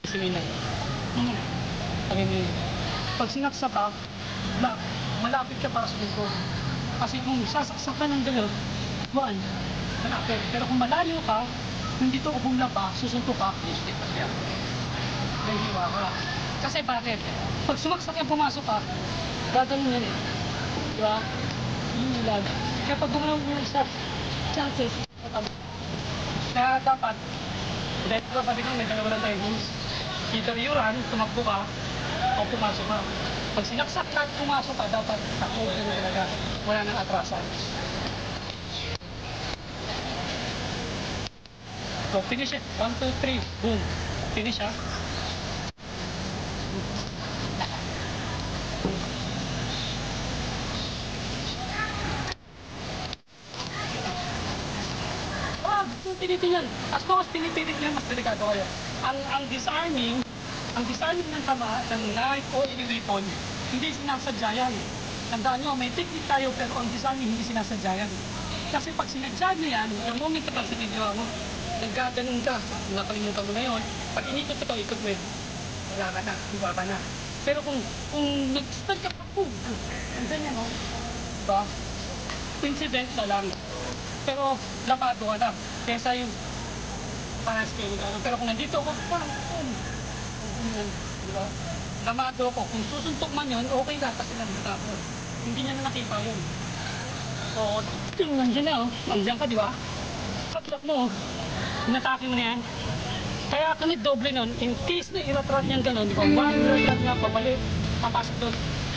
Sige na. Sabi mo yun. Pag sinaksak ka, malapit ka para sa likod. Kasi kung sasaksak ka ng gano'n, buwan, malapit. Pero kung malayo ka, hindi to bumla pa, susunto ka, may hiwa ka. Kasi bakit? Pag sumaksak yung pumasok ka, gagawin yan eh. Di ba? Yun yung lag. Kaya pag gumalaw mo sa chances, kaya dapat, dahil ko sabi ko, may dalawa lang tayo rules. Either you run, tumakbo ka, o pumasok ka. Pag sinaksak ka at pumasok ka, dapat takbo ka na talaga. Wala nang atrasan. So, finish it. 1, 2, 3. Boom. Finish ha. Tinitingnan. As long as tinitingnan niya, mas delikado kayo. Ang disarming ng tama, ng knife o any weapon, hindi sinasadya yan. Tandaan nyo, may technique tayo pero ang disarming hindi sinasadya yan. Kasi pag sinadya niya yan, yung moment na pag sinadya mo, nagkaganon ka, nakalimutan mo na yun, pag inikot ito, ikot mo yun, wala ka na, iba ka na. Pero kung nag-start ka pa, andyan yan, no? Diba? Incident na lang. Pero lamado ka na. Kesa yung panas kayo. Pero kung nandito ako, parang diba? Lamado ako. Kung susuntok man yun, okay ka kasi nandito ako. Hindi niya na nakita yun. So, tingnan dyan na, oh. Nandiyan ka, di ba? Katlap mo, inatake mo na yan. Kaya kami doble nun. In case na iratrat niyang gano'n, di ba? One iratrat niya, pabalik, papasok doon.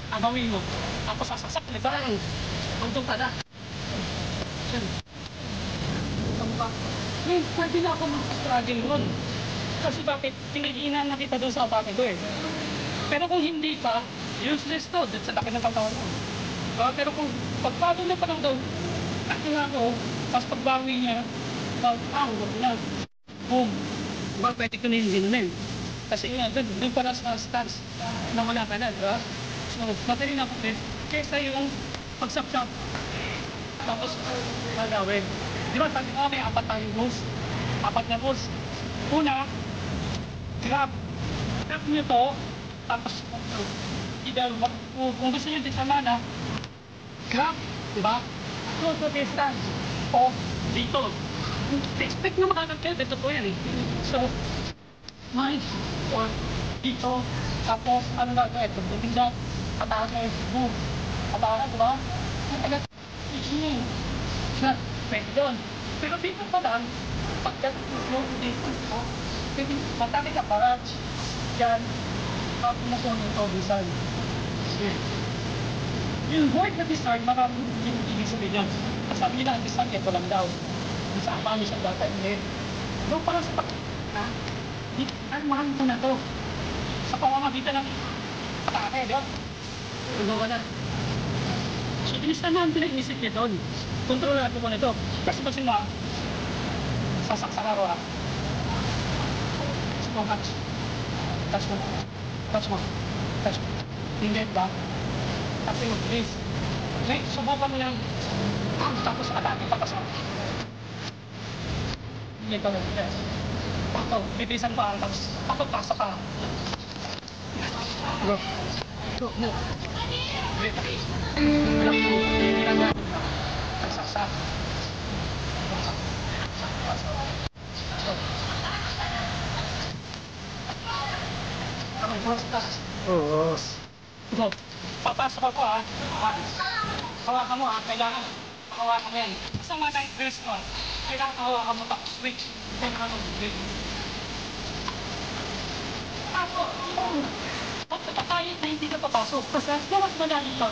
Agawin mo. Ako sasaksak, libaran. Tungtong ka na. Yan. Ngayon, pwede na ako mag-struggle nun. Kasi bakit? Tiniginan na kita doon sa atake ko eh. Pero kung hindi pa, useless to. Dito sa laki ng katawan ko. Pero kung pagbago na pa lang doon, ako nga ako, tapos pagbawi niya, huwag na. Boom. Diba, pwede ko na yung ginunin. Kasi nga, doon para sa stance na wala ka na, diba? So, matali na ako din. Kesa yung pagsapsap. Tapos, magawin. Di ba, sabi ko may apat tayong rules. Apat na rules. Una, grab. Grab nyo to. Tapos, either, kung gusto nyo din sa mana, grab. Di ba? Close the distance. O, dito. Expect na makagag kayo. Dito po yan eh. So, right. Or, dito. Tapos, ano na ito? Ito, buminggat. Atake. Boom. Atake, di ba? Agad. Iching. Siya. Pwede doon. Pero dito pa lang, pagkat mo dito, matami ka barrage, yan, pinakuha ito, design. Yung word na design, maraming ibig sabihin yan. Sabi nila ang design, ito lang daw. Sa apami siya data, hindi. Doon parang sa mahal ko na to. Sa pamamagitan ng atake, di ba? Tulo ka na. So, binistan na ang pinag-inisip niya doon. Kontrolado mo na ito. Kasi pag sila, sasaksak ako ha. So, touch. Touch mo. Touch mo. Touch mo. Hindi ba? Tapos yung release. Okay, subukan mo yan. Tapos atake papasok. Hindi pa rin. Yes. Ito, bibilisan pa. Tapos papapasok ka. Go. Go. Go. Wait. Wala po. Hindi lang yan. Saksak. Oo. Papasok ako ha. Hawakan mo ha. Kailangan hawakan mo yan. Basta mga night dress ko. Kailangan hawakan mo pa. Switch. Kailangan mo switch. Ako. Kahit na hindi ka papasok. Kasi mas madali ka.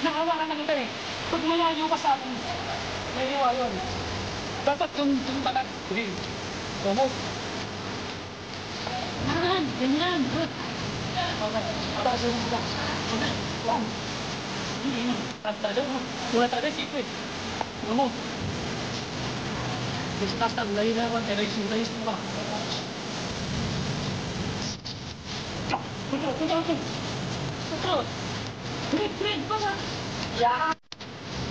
Nahawakan na kita eh. Pag malayo ka sa akin, nahiwa yun. Dapat yung balat. Okay. Gumot. Yan. Ganyan. Good. Okay. Pataas yung sila. Okay. One. Hindi. Tatado. Mula tayo secret. Gumot. Gusto nasa layo na naman. Erase mo ba? Control. Trade pa na. Yeah.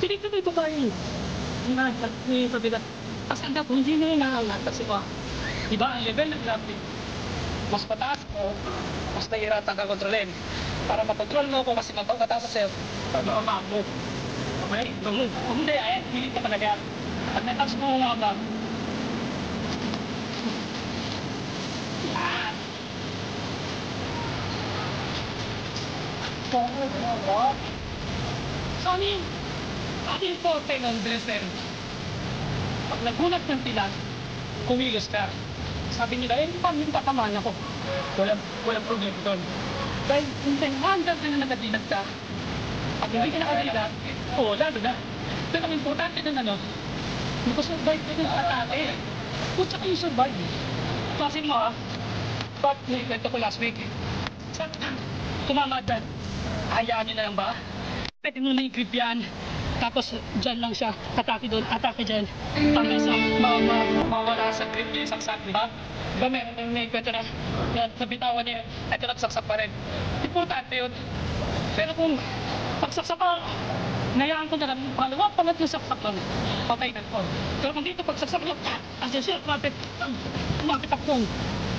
Pinituloy ko tayo. Hindi na nagsabigat. Kasi ang dapat, hindi na yung nangangat kasi ko. Diba, ang level ng grabe. mas mataas mo, mas nahihirapan ka kontrolin. Para makontrol mo kung kasi magpapataas sa sa'yo, para maabot. Okay? Kung hindi, ay, hindi ka talaga. At natouch mo mga bag. Yan. Forward mo ba? So, ano yung forte ng dresser? Pag nagulat ng tilan, kumilos ka. Sabi nila, eh, paano yung tatamaan ako? Walang problema doon. Dahil hanggang ka na nagadilag ka, pag hindi ka nakadilag, oo, lalo na. Pero ang importante na nakasurvive ka ng atake. Kung saka yung survive. Kasi mo ba't may kwento ko last week? Tumama dyan. Hayaan nyo na lang ba? Pwede mo na yung grip yan. Tapos dyan lang siya, atake doon, atake dyan. Hanggang sa mawala sa grip niya, saksak, di ba? Diba may kwento na, nabitawan niya, ito nagsaksak pa rin. Importante yun. Pero kung pagsaksak ka, nayaan ko na lang, pangalawa, pangatlo saksak lang, patay na ko. Pero kung dito pagsaksak lang, asya siya, kumapit akong,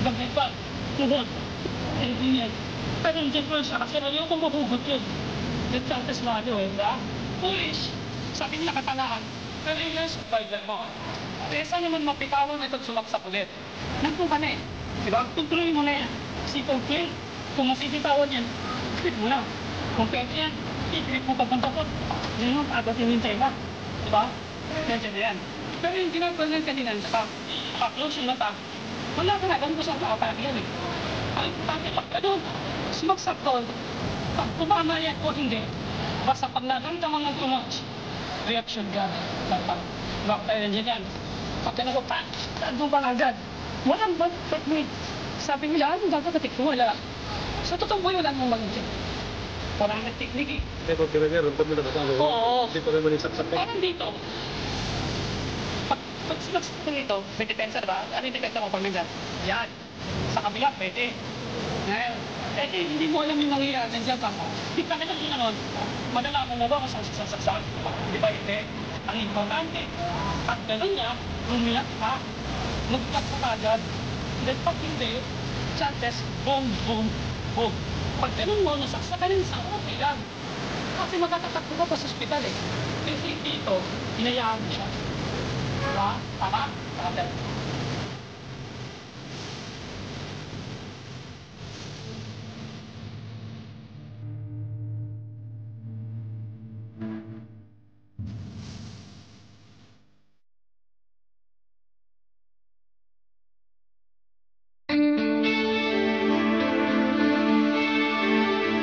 gagawin pa, tuhod, hindi yan. Pero hindi ko siya, kasi ngayon kung mahugot yun. Yung chances value eh, diba? Foolish. Sabi niya katalahan. Pero yung survival mo. Kesa naman mapitawan ito at sumaksak ulit. Nandun ka na eh. Diba? Tutuloy mo na yan. Kasi kung masipitawan yan, clip mo na. Kung pwede yan, i-clip mo papunta ko. Yan yung abot yung hintay mo. Diba? Nandiyan na yan. Pero yung ginagawa ng kanina, close yung mata, wala ka na. Ganun ko sa atake yan eh. Ang importante pag doon, sumaksak doon. Pag tumama yan o hindi, basta pag naramdaman ng too much, reaction ka. Dapat, back tayo nandiyan yan. Pag tinako pa, nandun bang agad? Walang technique. Sabi nila, anong gagawin ko? Wala. Sa totoo mo yun, anong mag-check? Walang technique eh. Hindi, pag kira-kira, rumpad mo na kasama. Oo. Hindi pa naman isaksak eh. Parang dito. Pag sinaksak ko dito, may depensa diba? Ano yung depensa mo pag nandiyan? Yan. Sa kabila, pwede. Ngayon, hindi mo alam yung nangyayari, nandiyan ka mo. Hindi ka nalang yun naman. Madalaman mo ba kung saan sasaksak? Di ba hindi? Ang importante, pag gano'n niya, lumiyak ka, mag-iyak ka agad. Then pag hindi, chances, boom, boom, boom. Pag gano'n mo, nasaksak ka rin sa okay lang. Kasi magkatatakbo ka pa sa ospital eh. Kasi dito, hinayaan mo siya. Diba? Tama? Tama.